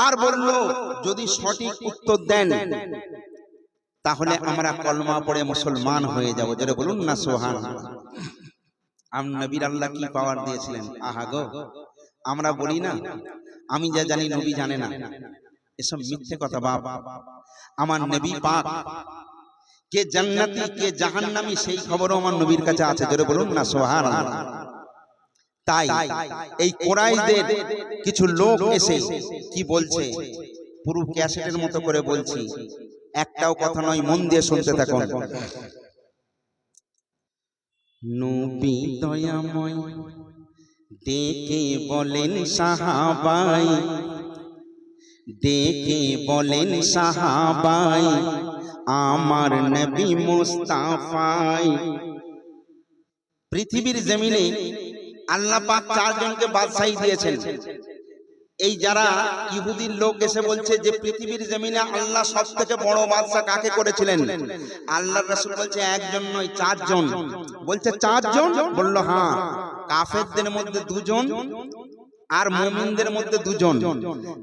আর বলল যদি সঠিক উত্তর দেন তাহলে আমরা কলমা পড়ে মুসলমান হয়ে যাব। যারা বলুন না সুবহানাল্লাহ। নবীর আল্লাহ কি পাওয়ার দিয়েছিলেন, আহা গো। আমরা বলি না আমি যা জানি নবী জানে না, এসব মিথ্যে কথা বাপ। আমার নবী পাক কে জান্নাতি কে জাহান্নামী সেই খবরও আমার নবীর কাছে আছে। যারা বলুন না সুবহানাল্লাহ। তাই এই কুরাইশদের কিছু লোক এসে কি বলছে পুরো ক্যাসেটের মতো করে বলছি, একটাও কথা নয়, মন দিয়ে শুনতে থাকুন। নবী দয়াময় ডেকে বলেন সাহাবাই, ডেকে বলেন সাহাবাই আমার নবী মুস্তাফাই। পৃথিবীর জমিনে আল্লাহ পাক চারজনকে বাদশাহী দিয়েছেন। এই যারা ইহুদির লোক এসে বলছে যে পৃথিবীর জমিনে আল্লাহ সবথেকে বড় বাদশা কাকে করেছিলেন, আল্লাহর রাসূল বলছে একজন নয় চারজন। বলছে চারজন? বলল হ্যাঁ, কাফেরদের মধ্যে দুজন আর মুমিনদের মধ্যে দুজন।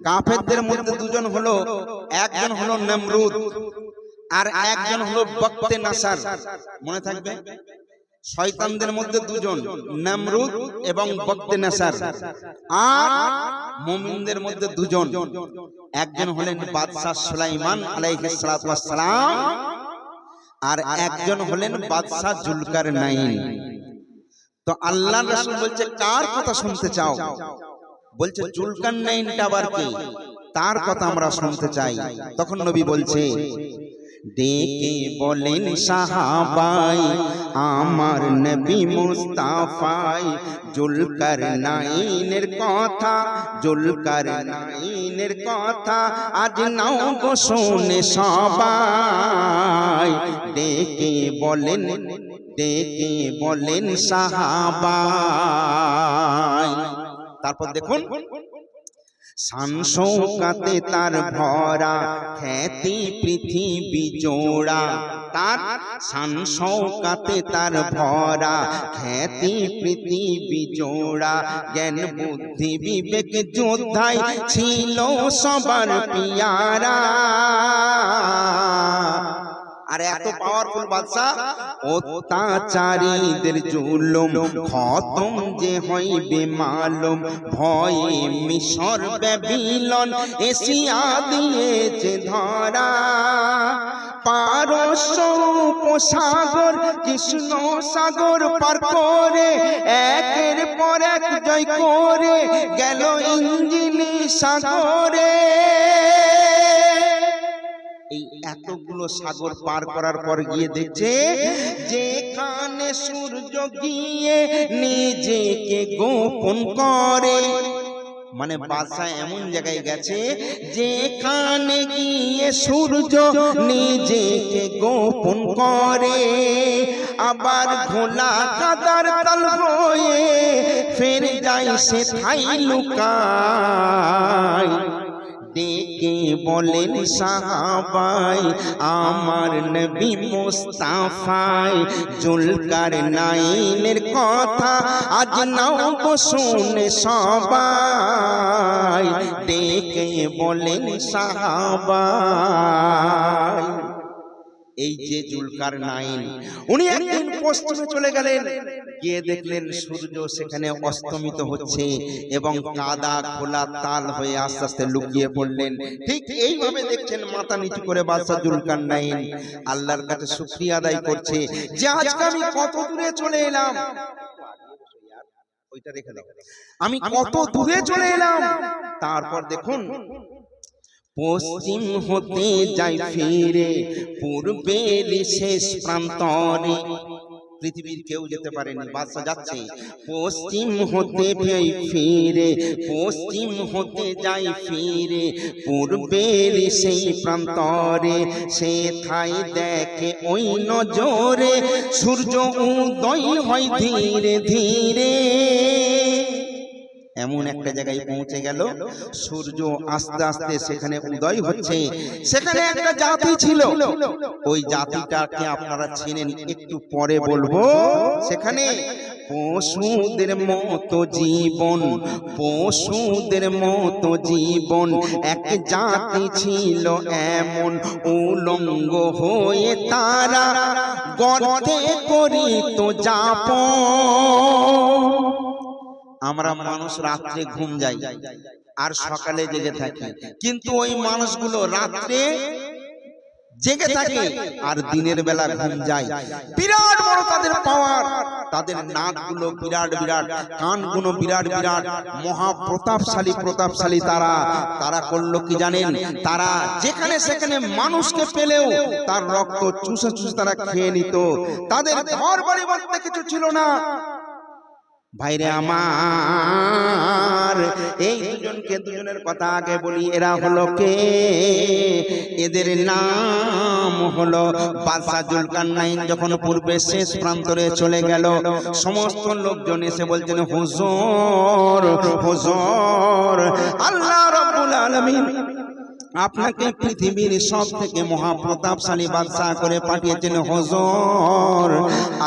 কাফেরদের মধ্যে দুজন হলো, একজন হলো নমরুদ আর একজন হলো বক্তে নাসার। মনে থাকবে, শয়তানদের মধ্যে দুজন, নমরুদ এবং বক্তে নাসার। আর মুমিনদের মধ্যে দুজন, একজন হলেন বাদশাহ সুলাইমান আলাইহিস সালাতু ওয়াস সালাম আর একজন হলেন বাদশাহ জুলকারনাইন। তো আল্লাহর রাসূল বলছে কার কথা শুনতে চাও? বলছে জুলকারনাইনটা আবার কে, তার কথা আমরা শুনতে চাই। তখন নবী বলছে ডেকে বলেন সাহাবাই আমার নবী মুস্তাফাই জুলকারনাইনের কথা, জুলকারনাইনের কথা আজ নাও গো শুনে সবাই। ডেকে বলেন, ডেকে বলেন সাহাবাই। তারপর দেখুন শান শৌকতে তার ভরা খ্যাতি পৃথিবী জোড়া, তার শান শৌকতে তার ভরা খ্যাতি পৃথিবী জোড়া। জ্ঞান বুদ্ধি বিবেক যোদ্ধাই ছিল সবার পিয়ারা। আর এত পাওয়ারফুল বাদশা, অত্যাচারীদের জুলুম খতম যে হইবে মালুম। ভয়ে মিশর ব্যাবিলন এশিয়া দিয়েছে ধরা। পারস্য উপসাগর কৃষ্ণ সাগর পার করে একের পর এক জয় করে গেল ইঞ্জিলি সাগরে। এই এতগুলো সাগর পার করার পর গিয়ে দেখছে যেখানে সূর্য গিয়ে নিজেকে গোপন করে। মানে বাদশা এমন জায়গায় গেছে যেখানে গিয়ে সূর্য নিজেকে গোপন করে। আবার ঘোলা কাদার তল হয়ে ফের যায় সে ঠাই লুকায়। ডেকে বলেন সাহাবাই আমার নবী মুস্তাফাই জুলকারনাইনের কথা আজ নাও গো শুনে সবাই। ডেকে বলেন সাহাবাই। এই যে জুলকারনাইন, উনি একদিন পশ্চিমে চলে গেলেন, গিয়ে দেখলেন সূর্য সেখানে অস্তমিত হচ্ছে এবং কাদা খোলা তাল হয়ে আস্তে আস্তে লুকিয়ে পড়লেন। ঠিক এইভাবে দেখছেন মাথা নিচু করে বাদশা জুলকারনাইন আল্লাহর কাছে শুকরিয়া আদায় করছে যে আজকে আমি কত দূরে চলে এলাম। ওইটা রেখে দাও, আমি কত দূরে চলে এলাম। তারপর দেখুন পশ্চিম হতে যাই ফিরে পূর্বের শেষ প্রান্তরে। পৃথিবীর কেউ যেতে পারেনি, বাদশা যাচ্ছে পশ্চিম হতে ফিরে, পশ্চিম হতে যাই ফিরে পূর্বের সেই প্রান্তরে। সে ঠাই দেখে ওই নজরে সূর্য উদয় হয় ধীরে ধীরে। এমন একটা জায়গায় পৌঁছে গেল সূর্য আস্তে আস্তে সেখানে উদয় হচ্ছে। সেখানে একটা জাতি ছিল, ওই জাতিটাকে আপনারা চেনেন, একটু পরে বলবো। সেখানে পশুদের মতো জীবন, পশুদের মতো জীবন, এক জাতি ছিল এমন, উলঙ্গ হয়ে তারা গর্তে করিত যাপন। আমরা মানুষ রাত্রে ঘুম যাই আর সকালে জেগে থাকি, কিন্তু ওই মানুষগুলো রাত্রে জেগে থাকে আর দিনের বেলা ঘুম যায়। বিরাট বড় তাদের পাওয়ার, তাদের নাকগুলো বিরাট বিরাট, কানগুলো বিরাট বিরাট, মহা প্রতাপশালী প্রতাপশালী তারা। তারা করলো কি জানেন? তারা যেখানে সেখানে মানুষকে পেলেও তার রক্ত চুষে চুষে তারা খেয়ে নিত। তাদের ঘর বাড়ি বলতে কিছু ছিল না। ভাইরে আমার, এই দুজনের কথা আগে বলি। এরা হলো কে? এদের নাম হলো বাদশা জুলকারনাইন। যখন পূর্বে শেষ প্রান্তরে চলে গেল, সমস্ত লোকজন এসে বলছেন, হুজুর হুজুর, আল্লাহ রাব্বুল আলামিন আপনাকে পৃথিবীর সব থেকে মহাপ্রতাপশালী বাদশা করে পাঠিয়েছেন। হুজুর,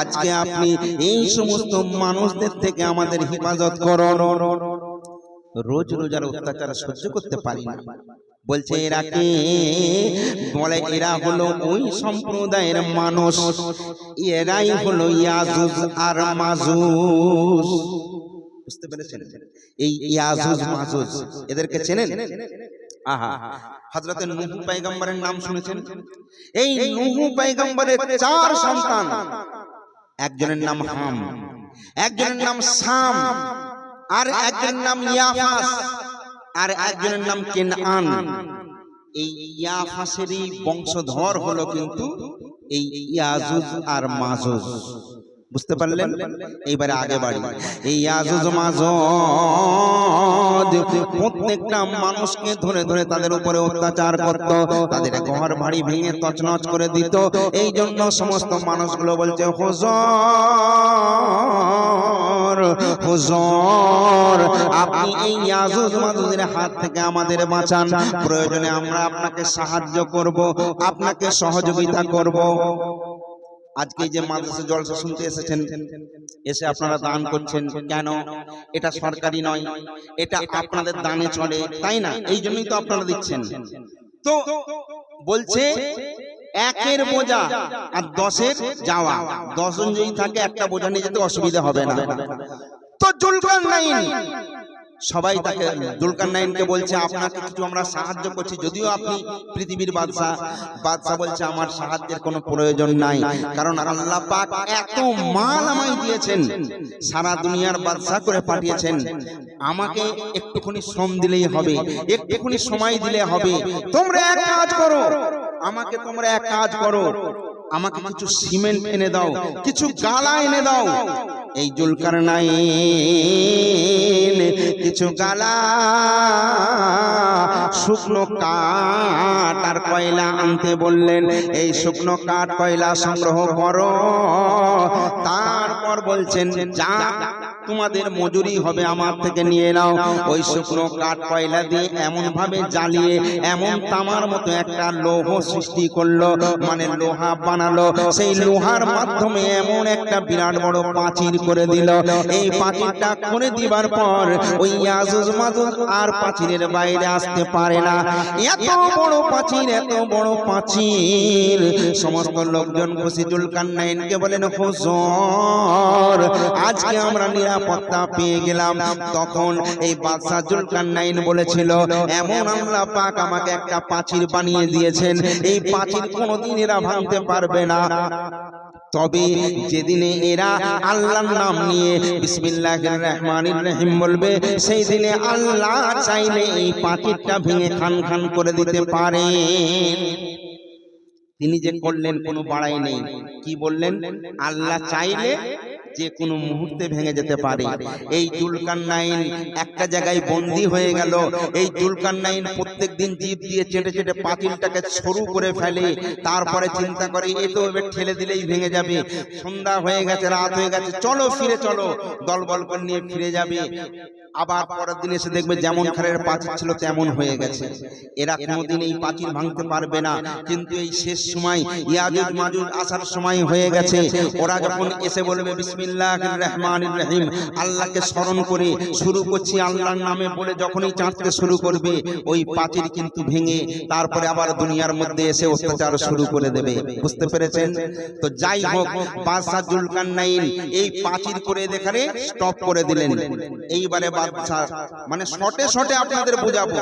আজকে আপনি এই সমস্ত মানুষদের থেকে আমাদের হেফাজত করুন। রোজ রোজ আর অত্যাচার সহ্য করতে পারি না। বলছে এরা কে? বলে এরা হলো ওই সম্প্রদায়ের মানুষ, এরাই হলো ইয়াজুজ আর মাজুজ। বুঝতে পেরেছেন? এই ইয়াজুজ মাজুজ এদেরকে চেনেন? আহা, হযরতে নূহ পয়গম্বরের নাম শুনেছেন? এই নূহ পয়গম্বরের 4 সন্তান, একজনের নাম হাম, একজনের নাম সাম, আর একজনের নাম ইয়াফাস, আর একজনের নাম কেনআন। এই ইয়াফাসেরই বংশধর হলো কিন্তু এই ইয়াজুজ আর মাজুজ। বুঝতে পারলেন? এইবারে আগে বাড়ি। এই ইয়াজুজ মাজুজ প্রত্যেকটা মানুষকে ধরে ধরে তাদের উপরে অত্যাচার করত, তাদের ঘর বাড়ি ভেঙে তছনছ করে দিত। এই জন্য সমস্ত মানুষগুলো বলছে, হুজুর হুজুর, আপনি এই ইয়াজুজ মাজুজের হাত থেকে আমাদের বাঁচান। প্রয়োজনে আমরা আপনাকে সাহায্য করব, আপনাকে সহযোগিতা করব। আজকে যে মাদ্রাসা জলসা শুনতে এসেছেন, এসে আপনারা দান করছেন কেন? এটা সরকারি নয়, এটা আপনাদের দানে চলে, তাই না? এই জন্যই তো আপনারা দিচ্ছেন। তো বলছে একের বোঝা আর 10-এর যাওয়া, 10 জন যদি থাকে একটা বোঝা নিয়ে যেতে অসুবিধা হবে না। তো জুলকারনাইন সবাই তাকে জুলকারনাইনকে বলছে, আপনাকে কিছু আমরা সাহায্য করছি, যদিও আপনি পৃথিবীর বাদশা। বাদশা বলছে, আমার সাহায্যের কোনো প্রয়োজন নাই, কারণ আল্লাহ পাক এত মাল আমায় দিয়েছেন, সারা দুনিয়ার বাদশা করে পাঠিয়েছেন। আমাকে একটুখানি শ্রম দিলেই হবে, একটুখানি সময় দিলে হবে। তোমরা এক কাজ করো, আমাকে তোমরা এক কাজ করো, আমাকে কিছু সিমেন্ট এনে দাও, কিছু গালা এনে দাও। এই জুলকারনাইন কিছু গালা, শুকনো কাঠ আর কয়লা আনতে বললেন। এই শুকনো কাঠ কয়লা সংগ্রহ করো, তারপর বলছেন যা তোমাদের মজুরি হবে আমার থেকে নিয়ে নাও। ওই শুকনো কাঠ কয়লা দিয়ে এমন ভাবে জ্বালিয়ে এমন তামার মতো একটা লৌহ সৃষ্টি করলো, মানে লোহা বানালো। সেই লোহার মাধ্যমে এমন একটা বিরাট বড় প্রাচীর করে দিল। এই প্রাচীরটা করে দিবার পর ওই ইয়াজুজ মাজুজ আর প্রাচীরের বাইরে আসতে পারে না। এত বড় প্রাচীর, এত বড় প্রাচীর। সমস্ত লোকজন খুশি। জুলকারনাইনকে বলেন, হুজুর, আজকে আমরা নিরাপত্তা পেয়ে গেলাম। তখন এই বাদশা জুলকারনাইন বলেছিল, এমন আল্লাহ পাক আমাকে একটা প্রাচীর বানিয়ে দিয়েছেন, এই প্রাচীর কোনোদিন এরা ভাঙতে পারবে না। তবে যেদিনে এরা আল্লাহর নাম নিয়ে বিসমিল্লাহির রহমানির রহিম বলবে, সেই দিনে আল্লাহ চাইলে এই প্রাচীরটা ভেঙে খান খান করে দিতে পারে। তিনি যে করলেন কোনো বাড়াই নেই। কি বললেন? আল্লাহ চাইলে যে কোনো মুহূর্তে ভেঙে যেতে পারে। এই জুলকারনাইন একটা জায়গায় বন্দী হয়ে গেল। এই জুলকারনাইন প্রত্যেকদিন জিভ দিয়ে চেটে চেটে পাতিলটাকে সরু করে ফেলে। তারপরে চিন্তা করে এ তো এবার ঠেলে দিলেই ভেঙে যাবে। সন্ধ্যা হয়ে গেছে, রাত হয়ে গেছে, চলো ফিরে চলো। দলবল করে নিয়ে ফিরে যাবে। আবার পরের দিন এসে দেখবে যেমন খারের প্রাচীর ছিল তেমন হয়ে গেছে। এরা কোনোদিন এই প্রাচীর ভাঙতে পারবে না। কিন্তু এই শেষ সময় ইয়াজুজ মাজুজ আসার সময় হয়ে গেছে। ওরা যখন এসে বলবে বিসমিল্লাহ বিসমিল্লাহির রহমানির রহিম, আল্লাহকে স্মরণ করে শুরু করছি আল্লাহর নামে বলে যখনই চাঁদতে শুরু করবে ওই পাঁচির কিন্তু ভেঙে তারপরে আবার দুনিয়ার মধ্যে এসে অত্যাচার শুরু করে দেবে। বুঝতে পেরেছেন? তো যাই হোক, বাদশা জুলকারনাইন এই পাঁচির করে দেখারে স্টপ করে দিলেন। এইবারে বাদশা মানে শর্টে শর্টে আপনাদের বোঝাবো,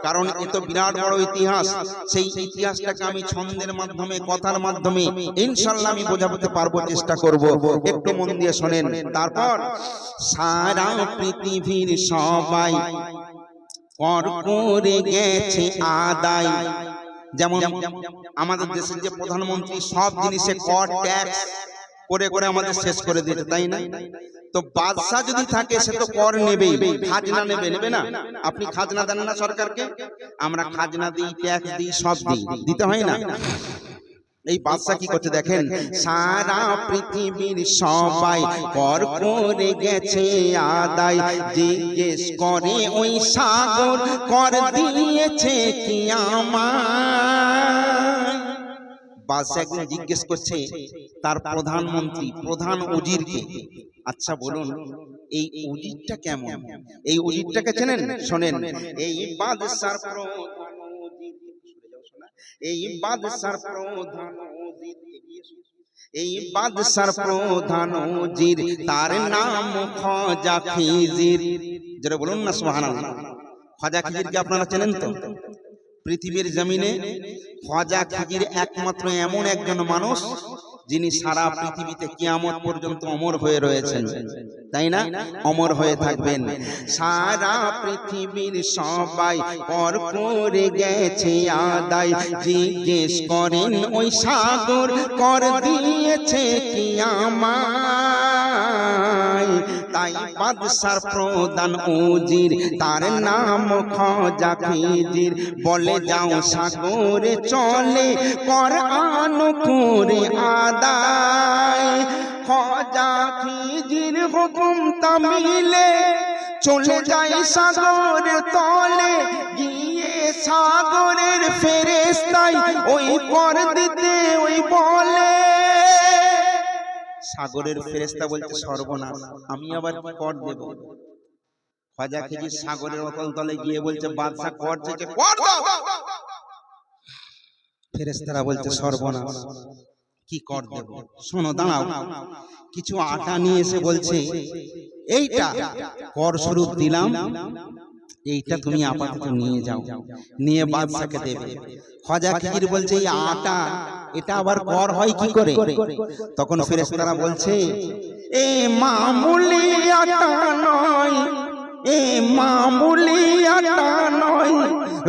কারণ এ তো বিরাট বড় ইতিহাস। সেই ইতিহাসটাকে আমি ছন্দের মাধ্যমে, কথার মাধ্যমে ইনশাআল্লাহ আমি বোঝাতে পারবো, চেষ্টা করব। একটু মন দিয়ে শোনেন। তারপর সারা পৃথিবীর সবাই কর করে গেছে আদায়। যেমন আমাদের দেশের যে প্রধানমন্ত্রী সব জিনিসে কর ট্যাক্স করে করে আমাদের শেষ করে দিতে, তাই না? তো বাদশা যদি থাকে সে তো কর নেবেই, খাজনা নেবে না? আপনি খাজনা দেন না সরকারকে? আমরা খাজনা দিই, ট্যাক্স দিই, সব দিই, দিতে হয় না? এই বাদশা কি করতে দেখেন, সারা পৃথিবীর সবাই কর করে গেছে আদায়, জিজ্ঞেস করে ওই সাগর কর দিয়েছে কি আমায়। বাদশা একদিন জিজ্ঞেস করছে তার প্রধানমন্ত্রী, প্রধান উজিরকে, আচ্ছা বলুন এই উজিরটা কেমন? এই উজিরটাকে চেনেন? শোনেন, এই বাদশার প্রধান উজির, এই বাদশার প্রধান উজির, এই বাদশার প্রধান উজির, তার নাম খাজা খিজির। যারা বলুন না সুবহানাল্লাহ। খাজা খিজিরকে আপনারা চেনেন তো? পৃথিবীর জমিনে খাজা খিজির একমাত্র এমন একজন মানুষ যিনি সারা পৃথিবীতে কিয়ামত পর্যন্ত অমর হয়ে রয়েছেন, তাই না? অমর হয়ে থাকবেন। সারা পৃথিবীর সবাই কর করে গেছে আদায়, জিজ্ঞেস করেন ওই সাগর কর দিয়েছে কি আমায়। তাই বাদশার প্রধান উজির, তার নাম খাজা খিজির, বলে যাও সাগরে চলে কর আনো করে আদায়। খাজা খিজির হুকুম তামিলে চলে যায় সাগরের তলে, গিয়ে সাগরের ফেরেশতাই ওই কর দিতে ওই বলে। সাগরের ফেরেশতা বলতে সর্বনাশ, আমি আবার কি কর দেব? খাজা খিজির সাগরের অতল তলে গিয়ে বলছে বাদশা কর চেয়েছে, কর দাও। ফেরেশতারা বলছে সর্বনাশ, কি কর দেব? শোনো, দাঁড়াও। কিছু আটা নিয়ে এসে বলছে এইটা কর স্বরূপ দিলাম, এইটা তুমি আপাতত নিয়ে যাও, নিয়ে বাদশাকে দেবে। খাজা খিজির বলছে এই আটা, এটা আবার কর হয় কি করে? তখন ফেরেশতারা বলছে এ মামুলি আটা নয়, এ মামুলি আটা নয়,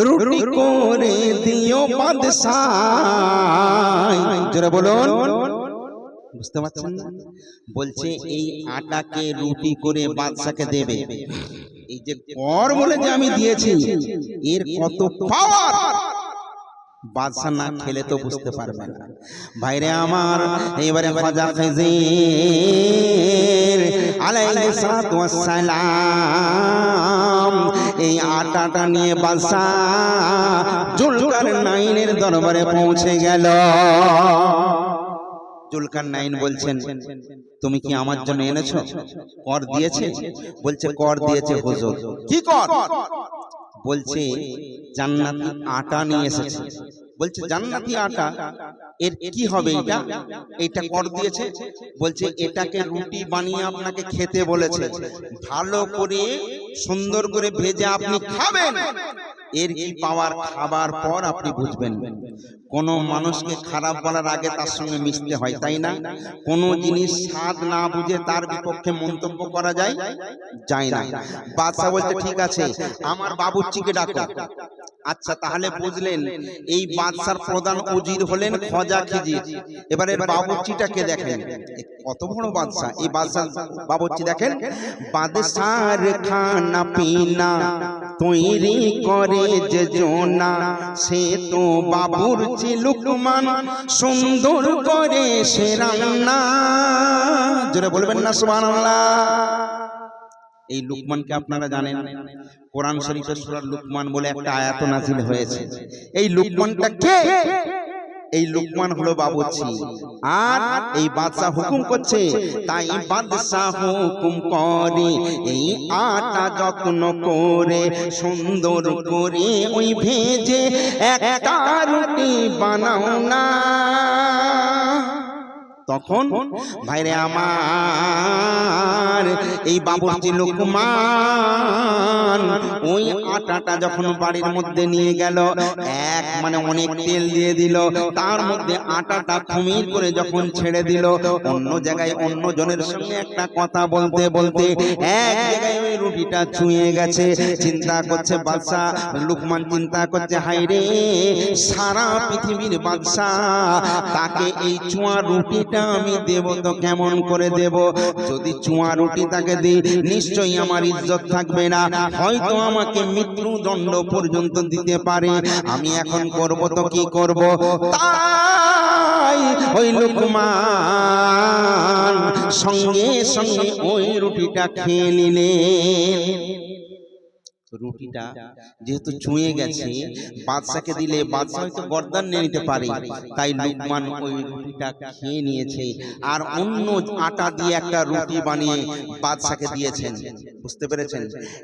রুটি করে দিও বাদশাহ। জোরে বলুন, বুঝতে পারছেন না? বলছে এই আটাকে রুটি করে বাদশাকে দেবে। এই যে কর বলে যে আমি দিয়েছি, এর কত পাওয়ার বাদশা না খেলে তো বুঝতে পারবে না। ভাইরে আমার, এবারে খাজা খিজির আলাইহিস সালাতু ওয়াস সালাম এই আটাটা নিয়ে বাদশা জুলকারনাইনের দরবারে পৌঁছে গেল। জুলকারনাইন বলছেন তুমি কি আমার জন্য এনেছো? কর দিয়েছে? বলছে কর দিয়েছে হুজুর। কি কর? বলছে জান্নাতি আটা নিয়ে এসেছে। বলছে জান্নাতি আটা, এর কি হবে? এটা এটা কর দিয়েছে। বলছে এটাকে রুটি বানিয়ে আপনাকে খেতে বলেছে, ভালো করে সুন্দর করে ভেজে আপনি খাবেন। এর কি পাওয়ার, খাবার পর আপনি বুঝবেন। কোন মানুষকে খারাপ বলার আগে তার সঙ্গে মিশতে হয়, তাই না? কোন জিনিস স্বাদ না বুঝে তার বিপক্ষে মন্তব্য করা যায় না। বাদশা বলতে ঠিক আছে, আমার বাবুর্চিকে ডাকো। আচ্ছা, তাহলে বুঝলেন এই বাদশার প্রধান উজির হলেন খাজা খিজির। এবারে বাবুর্চিটাকে দেখেন, কত বড় বাদশা। এই বাদশার বাবুর্চি দেখেন, বাদশার খানা পিনা তৈরি করে যে জোনা, সে তো বাবুর্চি লুকমান সুন্দর করে সে রান্না। জোরে বলবেন না সুবহানাল্লাহ। এই লুকমানকে আপনারা জানেন, কোরআন শরীফে সূরা লুকমান বলে একটা আয়াত নাযিল হয়েছে। এই লুকমানটা কে? এই লুকমান হলো বাবুর্চি, আর এই বাদশা হুকুম করছে, তাই বাদশা হুকুম করে এই আটা যত্ন করে সুন্দর করে ওই ভেজে একটা রুটি বানাও না। তখন ভাইরে আমার এই বাবুর্চি লুকমান ওই আটাটা যখন বাড়ির মধ্যে নিয়ে গেল, মানে অনেক তেল দিয়ে দিল, তার মধ্যে আটাটা খুমির করে যখন ছেড়ে দিল, অন্য জায়গায় অন্য জনের সঙ্গে একটা কথা বলতে বলতে এক জায়গায় ওই রুটিটা ছুঁয়ে গেছে। চিন্তা করছে বাদশা লুকমান, চিন্তা করছে হায়রে সারা পৃথিবীর বাদশা, তাকে এই চুয়া রুটিটা আমি দেব তো কেমন করে দেব? যদি চুয়া রুটি তাকে দিই নিশ্চয়ই আমার ইজ্জত থাকবে না, হয়তো আমাকে মৃত্যুদণ্ড পর্যন্ত দিতে পারে। আমি এখন করব তো কি করব? তাই ওই লুকমান সঙ্গে সঙ্গে ওই রুটিটা খেয়ে নিলেন। রুটিটা যেহেতু চুঁয়ে গেছে, বাদশাকে দিলে বাদশা হয়তো গর্দান নিয়ে নিতে পারে, তাই লুকমান ওই রুটিটা খেয়ে নিয়েছে আর অন্য আটা দিয়ে একটা রুটি বানিয়ে বাদশাকে দিয়েছেন। বুঝতে পেরেছেন?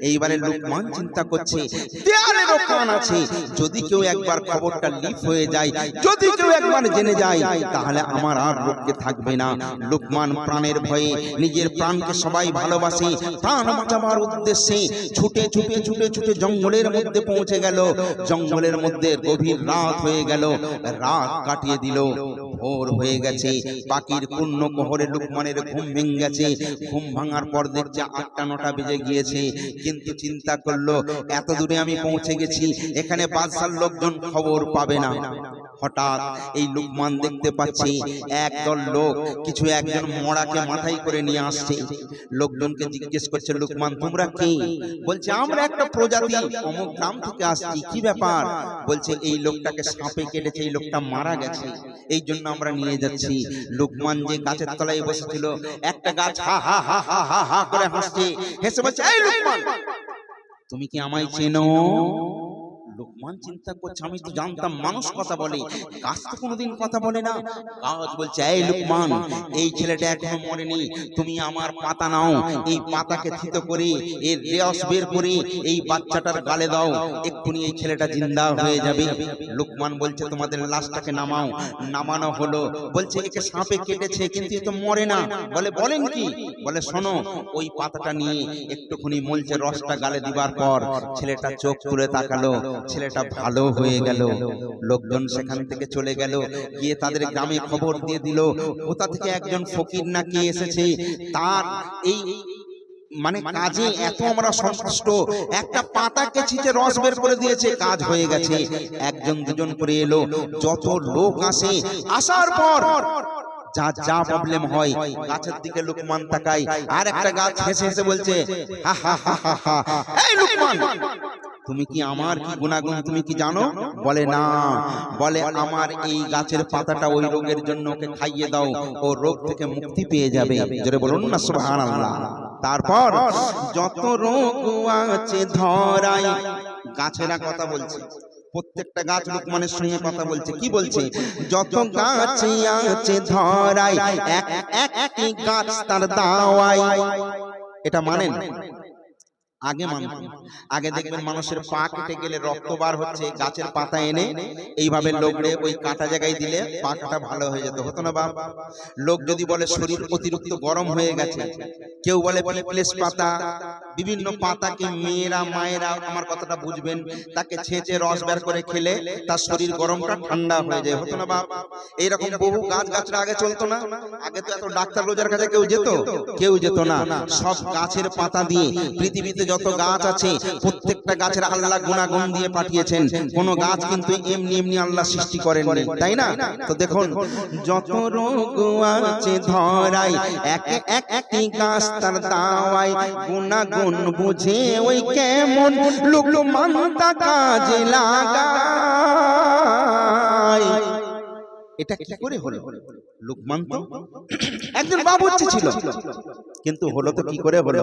এইবারে লুকমান চিন্তা করছে দেয়ালেরও কান আছে, যদি কেউ একবার খবরটা লিক হয়ে যায়, যদি কেউ একবার জেনে যায়, তাহলে আমার আর রক্ষে থাকবে না। লুকমান প্রাণের ভয়ে, নিজের প্রাণকে সবাই ভালোবাসে, প্রাণ বাঁচাবার উদ্দেশ্যে ছুটে ছুটে ছুটে ছুটে জঙ্গলের মধ্যে পৌঁছে গেল। জঙ্গলের মধ্যে গভীর রাত হয়ে গেল, রাত কাটিয়ে দিল, ভোর হয়ে গেছে। পাখির পূর্ণ কোহরে লুকমানের ঘুম ভেঙে গেছে। ঘুম ভাঙার পর দেখছে ৮টা-৯টা বেজে গিয়েছে, কিন্তু চিন্তা করলো এত দূরে আমি পৌঁছে গেছি, এখানে বাদশার লোকজন খবর পাবে না। হঠাৎ এই লুকমান দেখতে পাচ্ছে একদল লোক কিছু একজন মড়াকে মাথায় করে নিয়ে আসছে। লোকজনকে জিজ্ঞেস করছে লুকমান তোমরা কে? বলছে আমরা একটা প্রজাতি অমুক গ্রাম থেকে আসছি। কি ব্যাপার? বলছে এই লোকটাকে সাপে কেটেছে, এই লোকটা মারা গেছে, এই জন্য আমরা নিয়ে যাচ্ছি। লুকমান যে গাছের তলায় বসেছিল, একটা গাছ হা হা হা হা হা হা করে হাসছে, হেসে বলছে এই লুকমান তুমি কি আমায় চেনো? লুকমান চিন্তা করছে আমি তো জানতাম মানুষ কথা বলে, গাছ তো কোনোদিন কথা বলে না। গাছ বলছে এই লুকমান এই ছেলেটা এখনো মরেনি, তুমি আমার পাতা নাও, এই পাতাকে থিতো করে এর রস বের করে এই বাচ্চাটার গালে দাও, এক্ষুনি এই ছেলেটা জিন্দা হয়ে যাবে। লুকমান বলছে তোমাদের লাশটাকে নামাও। নামানো হলো। বলছে একে সাপে কেটেছে কিন্তু এ তো মরে না। বলে বলেন কি? বলে শোনো, ওই পাতাটা নিয়ে একটুখানি মলছে রসটা গালে দিবার পর ছেলেটা চোখ তুলে তাকালো, ছেলেটা ভালো হয়ে গেল। লোকজন সেখান থেকে চলে গেল, গিয়ে তাদের গ্রামে খবর দিয়ে দিল কোথা থেকে একজন ফকির নাকি এসেছে, তার এই মানে কাজে এত আমরা সন্তুষ্ট, একটা পাতাকে ছিঁচে রস বের করে দিয়েছে, কাজ হয়ে গেছে। একজন দুজন করে এলো, যত লোক আসে, আসার পর যা যা প্রবলেম হয় গাছের দিকে লুকমান তাকায়, আর একটা গাছ হেসে হেসে বলছে হা হা হা হা হা, এই লুকমান তুমি কি আমার কি গুণাগুণ তুমি কি জানো? বলে না। বলে আমার এই গাছের পাতাটা ওই রোগের জন্য ওকে খাইয়ে দাও, ও রোগ থেকে মুক্তি পেয়ে যাবে। জোরে বলুন না সুবহানাল্লাহ। তারপর যত রোগ আছে ধরাই, গাছেরা কথা বলছে, প্রত্যেকটা গাছ লুকমানের সঙ্গে কথা বলছে। কি বলছে? যত গাছ আছে ধরাই একটি গাছ তার দাওয়াই। এটা মানেন? আগে মানতেন, আগে দেখবেন মানুষের পা কেটে গেলে রক্ত বার হচ্ছে, গাছের পাতা এনে এইভাবে লোকড়ে ওই কাটা জায়গায় দিলে পা কাটা ভালো হয়ে যেত, হতো না বাপ? লোক যদি বলে শরীর অতিরিক্ত গরম হয়ে গেছে, কেউ বলে পিপলেস পাতা, বিভিন্ন পাতাকে মেয়েরা মায়েরা, আমার কথাটা বুঝবেন, তাকে ছেঁচে রস বের করে খেলে তার শরীর গরমটা ঠান্ডা হয়ে যায়, হতো না বাপ? এইরকম বহু গাছ গাছরা আগে চলতো না? আগে তো এত ডাক্তার রোজার কাছে কেউ যেত? কেউ যেত না। সব গাছের পাতা দিয়ে পৃথিবীতে যত গাছ আছে প্রত্যেকটা গাছের আল্লাহ গুণাগুণ দিয়ে পাঠিয়েছেন। কোন গাছ কিন্তু এমনি এমনি আল্লাহ সৃষ্টি করেননি, তাই না? তো দেখুন, যত রোগ আছে ধরাই একটি গাছ তার দাওয়াই, গুণাগুণ বুঝে ওই কেমন লুকমান তা কাজে লাগায়। এটা কি করে হলো? লুকমান তো একজন বাবুর্চি ছিল, কিন্তু হলো তো কি করে হলো?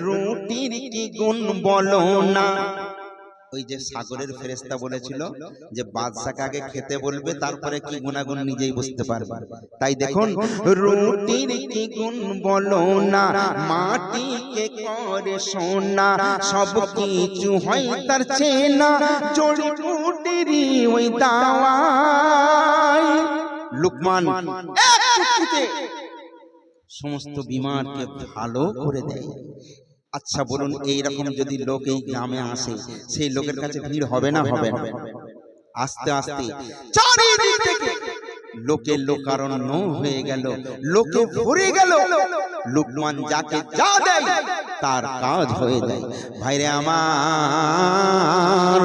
রুটির কি গুণ বলো না, ওই যে সাগরের ফেরেশতা বলেছিল যে বাদশাকে আগে খেতে বলবে, তারপরে কি গুনাগুন নিজেই বুঝতে পারবে। তাই দেখুন, রুটির কি গুণ বলো না, মাটিকে করে সোনা, সব কিছু হয় তার চেনা, জড়িবুটিরই ওই দাওয়াই। লুকমান এক চুটকিতে সমস্ত বিমারকে ভালো করে দেয়। আচ্ছা বলুন, এইরকম যদি লোক এই গ্রামে আসে, সেই লোকের কাছে ভিড় হবে না হবে না? আস্তে আস্তে চারিদিক থেকে লোকে লোকারণ্য হয়ে গেল, লোকে ভরে গেল। লুকমান যাকে যা দেয় তার কাজ হয়ে যায়। ভাইরে আমার,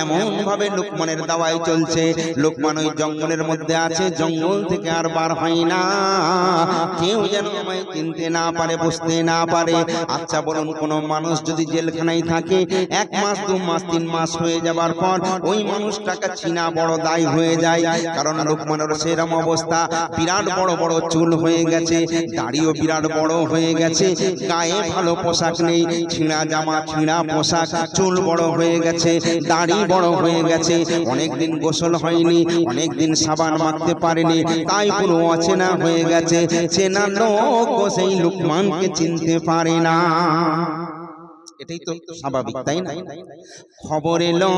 এমন ভাবে লুকমানের দাওয়াই চলছে। লুকমান ওই জঙ্গলের মধ্যে আছে, জঙ্গল থেকে আর বার হয় না, কেউ যেন আমায় চিনতে না পারে, বুঝতে না পারে। আচ্ছা বলুন, কোন মানুষ যদি জেলখানায় থাকে 1 মাস 2 মাস 3 মাস হয়ে যাবার পর ওই মানুষটাকে চিনা বড় দায় হয়ে যায়। কারণ লুকমানের সেরকম অবস্থা, বিরাট বড় বড় চুল হয়ে গেছে, দাড়িও বিরাট বড় হয়ে গেছে, গায়ে ভালো পোশাক নেই, ছিঁড়া জামা ছিঁড়া পোশাক, চুল বড় হয়ে গেছে, দাড়ি বড় হয়ে গেছে, অনেকদিন গোসল হয়নি, অনেকদিন সাবান মাখতে পারেনি, তাই পুরো অচেনা হয়ে গেছে। চেনা লোক সেই লুকমানকে চিনতে পারে না। এটাই তো স্বাভাবিক, তাই না? খবর এলো